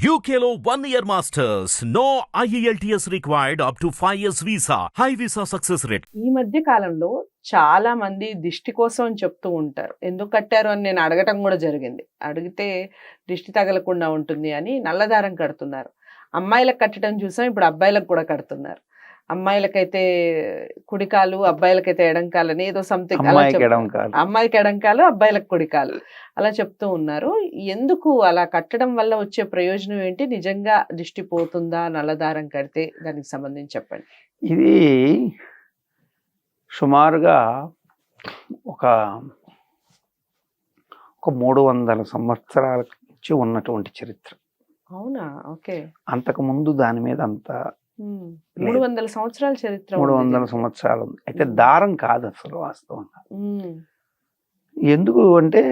UKLO 1 year masters. No IELTS required up to 5 years visa. High visa success rate. ఈ మధ్య కాలంలో చాలా మంది దిష్టి కోసం అని చెప్తూ ఉంటారు. ఎందుకు కట్టారు అని నేను అడగటం కూడా జరిగింది. అడిగితే దిష్టి తగలకుండా ఉంటుంది అని నల్లదారం కడుతున్నారు. అమ్మాయిలకు కట్టడం చూసాం, ఇప్పుడు అబ్బాయిలకు కూడా కడుతున్నారు. అమ్మాయిలకైతే కుడికాలు, అబ్బాయిలకైతే ఎడంకాలు అని ఏదో సంథింగ్ అలా అమ్మాయికి ఎడంకాలు, అబ్బాయిలకు కుడికాలు అలా చెప్తూ ఉన్నారు. ఎందుకు అలా కట్టడం వల్ల వచ్చే ప్రయోజనం ఏంటి? నిజంగా దిష్టి పోతుందా నల్లదారం కడితే? దానికి సంబంధించి చెప్పండి. ఇది సుమారుగా ఒక 300 సంవత్సరాల నుంచి ఉన్నటువంటి చరిత్ర. అవునా? ఓకే. అంతకు ముందు దాని మీద అంత 300 సంవత్సరాల చరిత్ర. 300 సంవత్సరాలు ఉంది. అయితే దారం కాదు అసలు వాస్తవంగా. ఎందుకు అంటే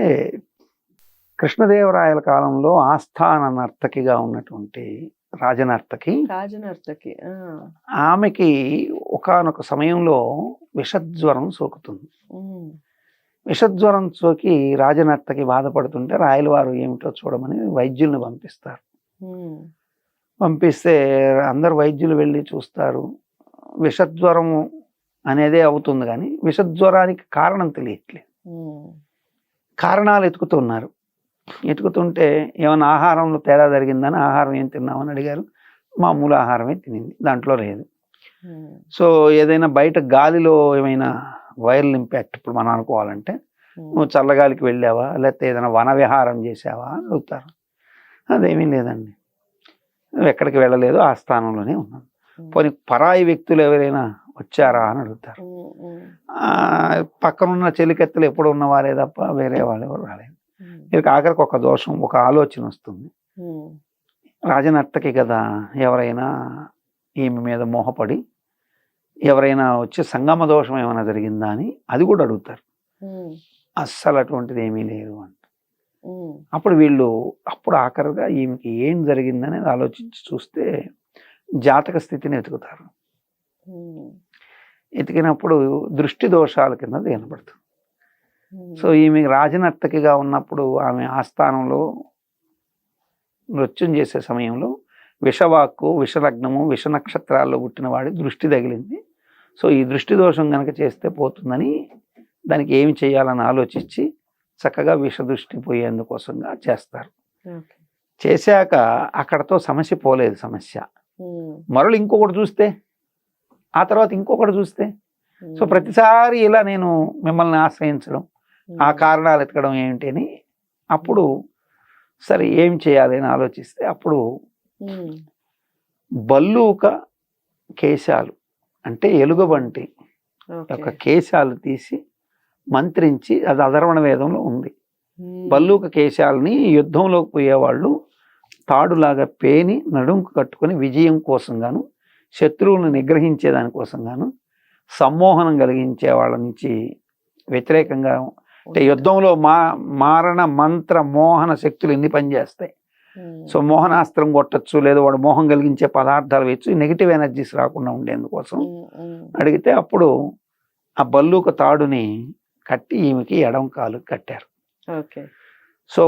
కృష్ణదేవరాయల కాలంలో ఆస్థాన నర్తకిగా ఉన్నటువంటి రాజనర్తకి ఆమెకి ఒకానొక సమయంలో విషజ్వరం సోకుతుంది. విషజ్వరం సోకి రాజనర్తకి బాధపడుతుంటే రాయలవారు ఏమిటో చూడమని వైద్యుల్ని పంపిస్తారు. పంపిస్తే అందరు వైద్యులు వెళ్ళి చూస్తారు. విషజ్వరము అనేదే అవుతుంది కానీ విషజ్వరానికి కారణం తెలియట్లేదు. కారణాలు ఎతుకుతున్నారు. ఎతుకుతుంటే ఏమైనా ఆహారంలో తేడా జరిగిందని, ఆహారం ఏం తిన్నామని అడిగారు. మామూలు ఆహారమే తినింది, దాంట్లో లేదు. సో ఏదైనా బయట గాలిలో ఏమైనా వైరల్ ఇంపాక్ట్ ఇప్పుడు మనం అనుకోవాలంటే, నువ్వు చల్లగాలికి వెళ్ళావా లేకపోతే ఏదైనా వన విహారం చేసావా అని అడుగుతారు. అదేమీ లేదండి, నువ్వు ఎక్కడికి వెళ్ళలేదు, ఆ స్థానంలోనే ఉన్నాను. పోనీ పరాయి వ్యక్తులు ఎవరైనా వచ్చారా అని అడుగుతారు. పక్కనున్న చెలికెత్తలు ఎప్పుడు ఉన్నవారే తప్ప వేరే వాళ్ళు ఎవరు రాలేదు. వీరికి ఆఖరికి ఒక దోషం, ఒక ఆలోచన వస్తుంది. రాజనర్తకి కదా, ఎవరైనా ఈమె మీద మోహపడి ఎవరైనా వచ్చి సంగమ దోషం ఏమైనా జరిగిందా అని అది కూడా అడుగుతారు. అస్సలు అటువంటిది ఏమీ లేదు అంట. అప్పుడు ఆఖరుగా ఈమెకి ఏం జరిగిందని ఆలోచించి చూస్తే జాతక స్థితిని ఎతుకుతారు. ఎతికినప్పుడు దృష్టి దోషాల కింద కనబడుతుంది. సో ఈమె రాజనర్తకిగా ఉన్నప్పుడు ఆమె ఆస్థానంలో నృత్యం చేసే సమయంలో విషవాక్కు, విషలగ్నము, విష నక్షత్రాల్లో పుట్టిన వాడి దృష్టి తగిలింది. సో ఈ దృష్టి దోషం కనుక చేస్తే పోతుందని దానికి ఏమి చేయాలని ఆలోచించి చక్కగా విష దృష్టి పోయేందుకోసంగా చేస్తారు. చేశాక అక్కడతో సమస్య పోలేదు. సమస్య మరలు ఇంకొకటి చూస్తే, ఆ తర్వాత ఇంకొకటి చూస్తే, సో ప్రతిసారి ఇలా నేను మిమ్మల్ని ఆశ్రయించడం, ఆ కారణాలు ఎతకడం ఏమిటి అని అప్పుడు సరే ఏం చేయాలి అని ఆలోచిస్తే అప్పుడు బల్లూక కేశాలు అంటే ఎలుగుబంటి యొక్క కేశాలు తీసి మంత్రించి, అది అధర్వణ వేదంలో ఉంది. బల్లూక కేశాలని యుద్ధంలోకి పోయేవాళ్ళు తాడులాగా పేని నడుంకు కట్టుకొని విజయం కోసం గాను, శత్రువులను నిగ్రహించే దానికోసం గాను, సమ్మోహనం కలిగించే వాళ్ళ నుంచి వ్యతిరేకంగా, అంటే యుద్ధంలో మారణ మంత్ర మోహన శక్తులు ఎన్ని పనిచేస్తాయి. సో మోహనాస్త్రం కొట్టచ్చు, లేదా వాడు మోహం కలిగించే పదార్థాలు వేయచ్చు, నెగిటివ్ ఎనర్జీస్ రాకుండా ఉండేందుకోసం అడిగితే అప్పుడు ఆ బల్లూక తాడుని కట్టి ఈమెకి ఎడం కాలు కట్టారు. సో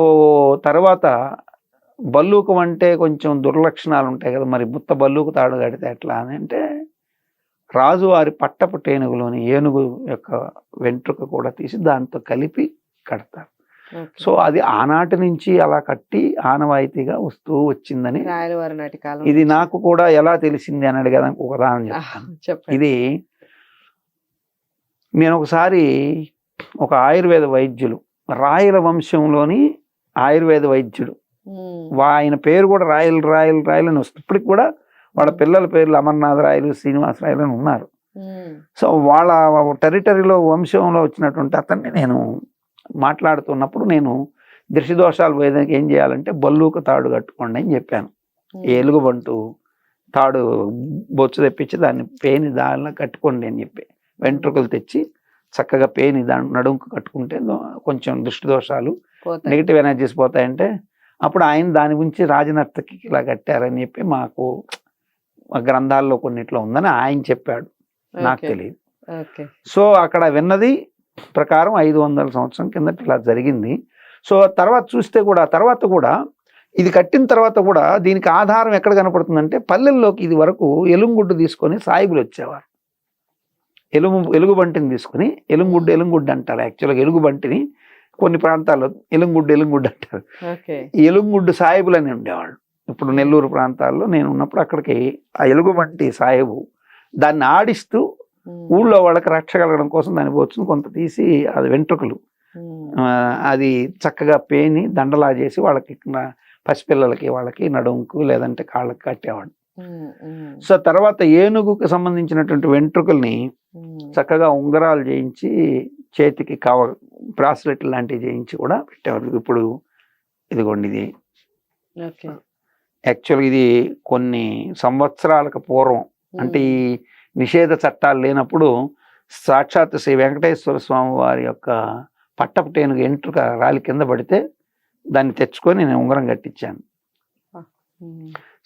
తర్వాత బల్లూకం అంటే కొంచెం దుర్లక్షణాలు ఉంటాయి కదా, మరి ముత్త బల్లూక తాడు కడితే ఎట్లా అని అంటే రాజువారి పట్టపు టేనుగులోని ఏనుగు యొక్క వెంట్రుక కూడా తీసి దాంతో కలిపి కడతారు. సో అది ఆనాటి నుంచి అలా కట్టి ఆనవాయితీగా వస్తూ వచ్చిందని. ఇది నాకు కూడా ఎలా తెలిసింది అని అడిగేదానికి ఒక ఉదాహరణ చెప్తాను. ఇది నేను ఒకసారి ఒక ఆయుర్వేద వైద్యులు, రాయల వంశంలోని ఆయుర్వేద వైద్యుడు, ఆయన పేరు కూడా రాయల్ రాయల్ రాయల్ అని వస్తుంది. ఇప్పటికి కూడా వాళ్ళ పిల్లల పేర్లు అమర్నాథ్ రాయలు, శ్రీనివాస రాయలు అని ఉన్నారు. సో వాళ్ళ టెరిటరీలో వంశంలో వచ్చినటువంటి అతన్ని నేను మాట్లాడుతున్నప్పుడు నేను దృష్టి దోషాలు పోయేదానికి ఏం చేయాలంటే బల్లూక తాడు కట్టుకోండి అని చెప్పాను. ఎలుగుబంటు తాడు బొచ్చు తెప్పించి దాన్ని పేని దానిలో కట్టుకోండి అని చెప్పి, వెంట్రుకలు తెచ్చి చక్కగా పేని దాని నడుంకు కట్టుకుంటే కొంచెం దృష్టి దోషాలు, నెగిటివ్ ఎనర్జీస్ పోతాయంటే అప్పుడు ఆయన దాని గురించి రాజనర్తకి ఇలా కట్టారని చెప్పి మాకు గ్రంథాల్లో కొన్నిట్లో ఉందని ఆయన చెప్పాడు, నాకు తెలియదు. సో అక్కడ విన్నది ప్రకారం 500 సంవత్సరం కిందట ఇలా జరిగింది. సో తర్వాత చూస్తే కూడా తర్వాత కూడా ఇది కట్టిన తర్వాత కూడా దీనికి ఆధారం ఎక్కడ కనపడుతుందంటే పల్లెల్లోకి ఇది వరకు ఎలుంగుడ్డు తీసుకొని సాయిబులు వచ్చేవారు. ఎలుగుబంటిని తీసుకొని ఎలుంగుడ్డు అంటారు. యాక్చువల్గా ఎలుగుబంటిని కొన్ని ప్రాంతాల్లో ఎలుంగుడ్డు అంటారు. ఎలుంగుడ్డు సాయిబులు అని ఉండేవాళ్ళు. ఇప్పుడు నెల్లూరు ప్రాంతాల్లో నేను ఉన్నప్పుడు అక్కడికి ఆ ఎలుగుబంటి సాయిబు దాన్ని ఆడిస్తూ ఊళ్ళో వాళ్ళకి రక్ష కలగడం కోసం దాన్ని పోచుని కొంత తీసి అది వెంట్రుకలు అది చక్కగా పేని దండలా చేసి వాళ్ళకి పసిపిల్లలకి వాళ్ళకి నడుముకు లేదంటే కాళ్ళకి కట్టేవాడు. సో తర్వాత ఏనుగుకి సంబంధించినటువంటి వెంట్రుకల్ని చక్కగా ఉంగరాలు చేయించి చేతికి బ్రాస్లెట్ లాంటివి చేయించి కూడా పెట్టేవారు. ఇప్పుడు ఇదిగోండి ఇది యాక్చువల్గా ఇది కొన్ని సంవత్సరాలకు పూర్వం అంటే ఈ నిషేధ చట్టాలు లేనప్పుడు సాక్షాత్ శ్రీ వెంకటేశ్వర స్వామి వారి యొక్క పట్టపుటేనుగు ఎంట్రుక రాలి కింద పడితే దాన్ని తెచ్చుకొని నేను ఉంగరం కట్టించాను.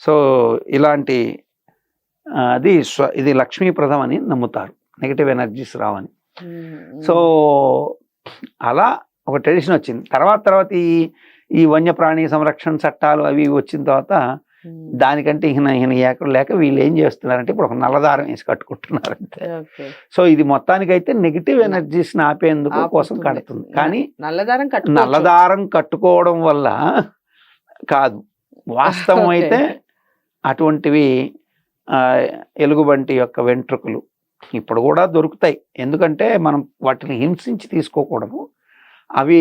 సో ఇలాంటి ఇది లక్ష్మీప్రదం అని నమ్ముతారు, నెగిటివ్ ఎనర్జీస్ రావని. సో అలా ఒక ట్రెడిషన్ వచ్చింది. తర్వాత ఈ వన్యప్రాణి సంరక్షణ చట్టాలు అవి వచ్చిన తర్వాత దానికంటే ఈయన ఎక్కడ లేక వీళ్ళు ఏం చేస్తున్నారంటే ఇప్పుడు ఒక నల్లదారం వేసి కట్టుకుంటున్నారంటే. సో ఇది మొత్తానికైతే నెగిటివ్ ఎనర్జీస్ ఆపేందుకు కోసం కడుతుంది. కానీ నల్లదారం కట్టుకోవడం వల్ల కాదు, వాస్తవం అయితే అటువంటివి ఎలుగుబంటి యొక్క వెంట్రుకలు ఇప్పుడు కూడా దొరుకుతాయి. ఎందుకంటే మనం వాటిని హింసించి తీసుకోకూడదు. అవి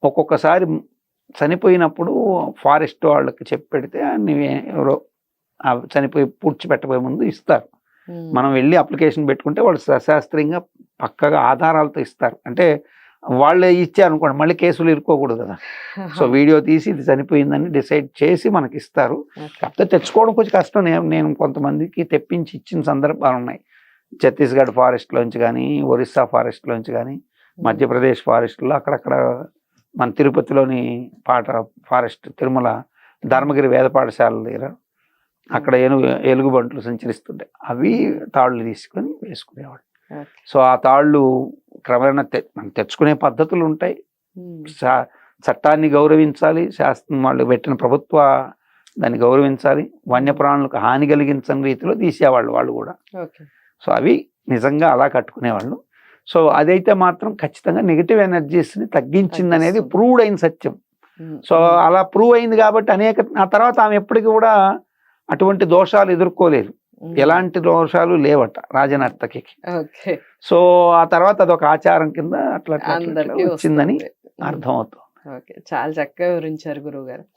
ఒక్కొక్కసారి చనిపోయినప్పుడు ఫారెస్ట్ వాళ్ళకి చెప్పి పెడితే అన్ని ఎవరో చనిపోయి పూడ్చిపెట్టబోయే ముందు ఇస్తారు. మనం వెళ్ళి అప్లికేషన్ పెట్టుకుంటే వాళ్ళు సశాస్త్రీయంగా పక్కగా ఆధారాలతో ఇస్తారు. అంటే వాళ్ళే ఇచ్చారనుకోండి మళ్ళీ కేసులు ఇరుక్కోకూడదు కదా. సో వీడియో తీసి ఇది చనిపోయిందని డిసైడ్ చేసి మనకి ఇస్తారు. కాకపోతే తెచ్చుకోవడం కొంచెం కష్టం. నేను కొంతమందికి తెప్పించి ఇచ్చిన సందర్భాలు ఉన్నాయి. ఛత్తీస్గఢ్ ఫారెస్ట్లోంచి కానీ, ఒరిస్సా ఫారెస్ట్లోంచి కానీ, మధ్యప్రదేశ్ ఫారెస్ట్లో అక్కడక్కడ మన తిరుపతిలోని ఫారెస్ట్ తిరుమల ధర్మగిరి వేద పాఠశాల దగ్గర అక్కడ ఎలుగుబంట్లు సంచరిస్తుంటాయి. అవి తాళ్ళు తీసుకొని వేసుకునేవాడు. సో ఆ తాళ్ళు క్రమేణా తెచ్చుకునే పద్ధతులు ఉంటాయి. చట్టాన్ని గౌరవించాలి, శాస్త్రం వాళ్ళు పెట్టిన ప్రభుత్వ దాన్ని గౌరవించాలి. వన్యప్రాణులకు హాని కలిగించని రీతిలో తీసేవాళ్ళు వాళ్ళు కూడా. సో అవి నిజంగా అలా కట్టుకునేవాళ్ళు. సో అదైతే మాత్రం ఖచ్చితంగా నెగిటివ్ ఎనర్జీస్ని తగ్గించింది అనేది ప్రూవ్డ్ అయిన సత్యం. సో అలా ప్రూవ్ అయింది కాబట్టి ఆ తర్వాత ఆమె ఎప్పటికీ కూడా అటువంటి దోషాలు ఎదుర్కోలేదు. ఎలాంటి దోషాలు లేవట రాజనర్తకి. సో ఆ తర్వాత అదొక ఆచారం కింద అట్లా వచ్చిందని అర్థం అవుతుంది. చాలా చక్కగా వివరించారు గురువు గారు.